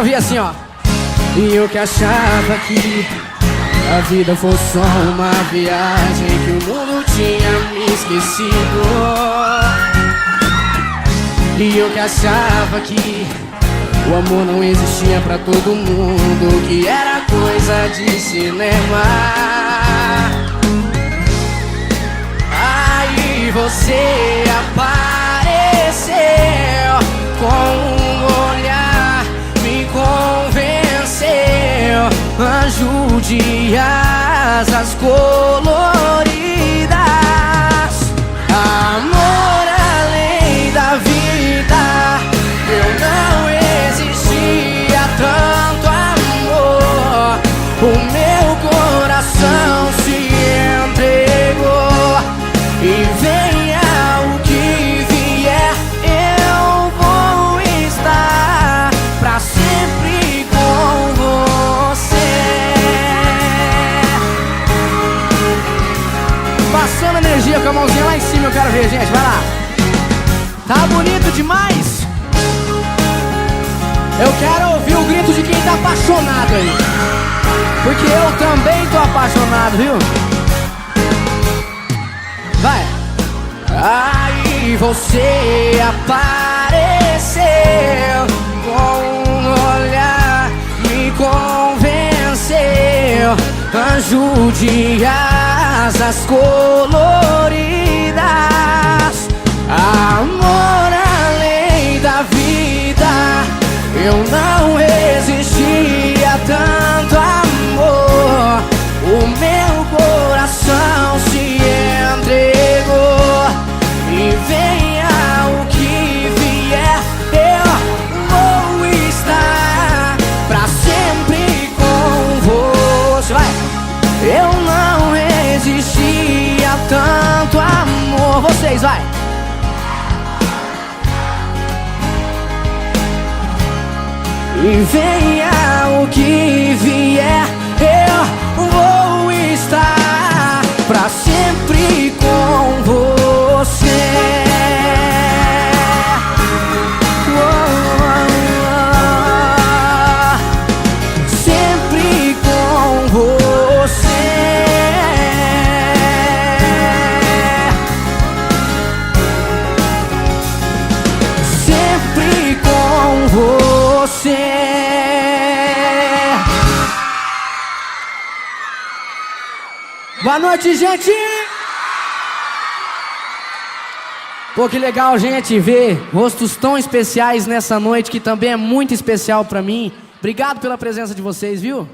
ouvir assim, ó. E eu que achava que a vida fosse só uma viagem, que o mundo tinha me esquecido. E eu que achava que o amor não existia pra todo mundo, que era coisa de cinema. Aí você apareceu com um olhar, me convenceu. Anjo de asas coloridas, amor além da vida. Eu não existia tanto amor, o meu coração se entregou. E venha o que vier, eu vou estar pra sempre com você. Passando energia com a mãozinha lá em cima, eu quero ver, gente, vai lá. Tá bonito demais? Eu quero ouvir o grito de quem tá apaixonado aí, porque eu também tô apaixonado, viu? Vai! Aí você apareceu com um olhar, me convenceu. Anjo de asas coloridas, amor além da vida. Eu não existia tanto amor, o meu coração se entregou. E venha o que vier, eu vou estar pra sempre com você. Vai! Eu não existia tanto amor. Vocês, vai! E venha o que vier, eu vou estar pra sempre com você. Sempre com você. Sempre com você. Boa noite, gente! Pô, que legal, gente, ver rostos tão especiais nessa noite, que também é muito especial pra mim. Obrigado pela presença de vocês, viu?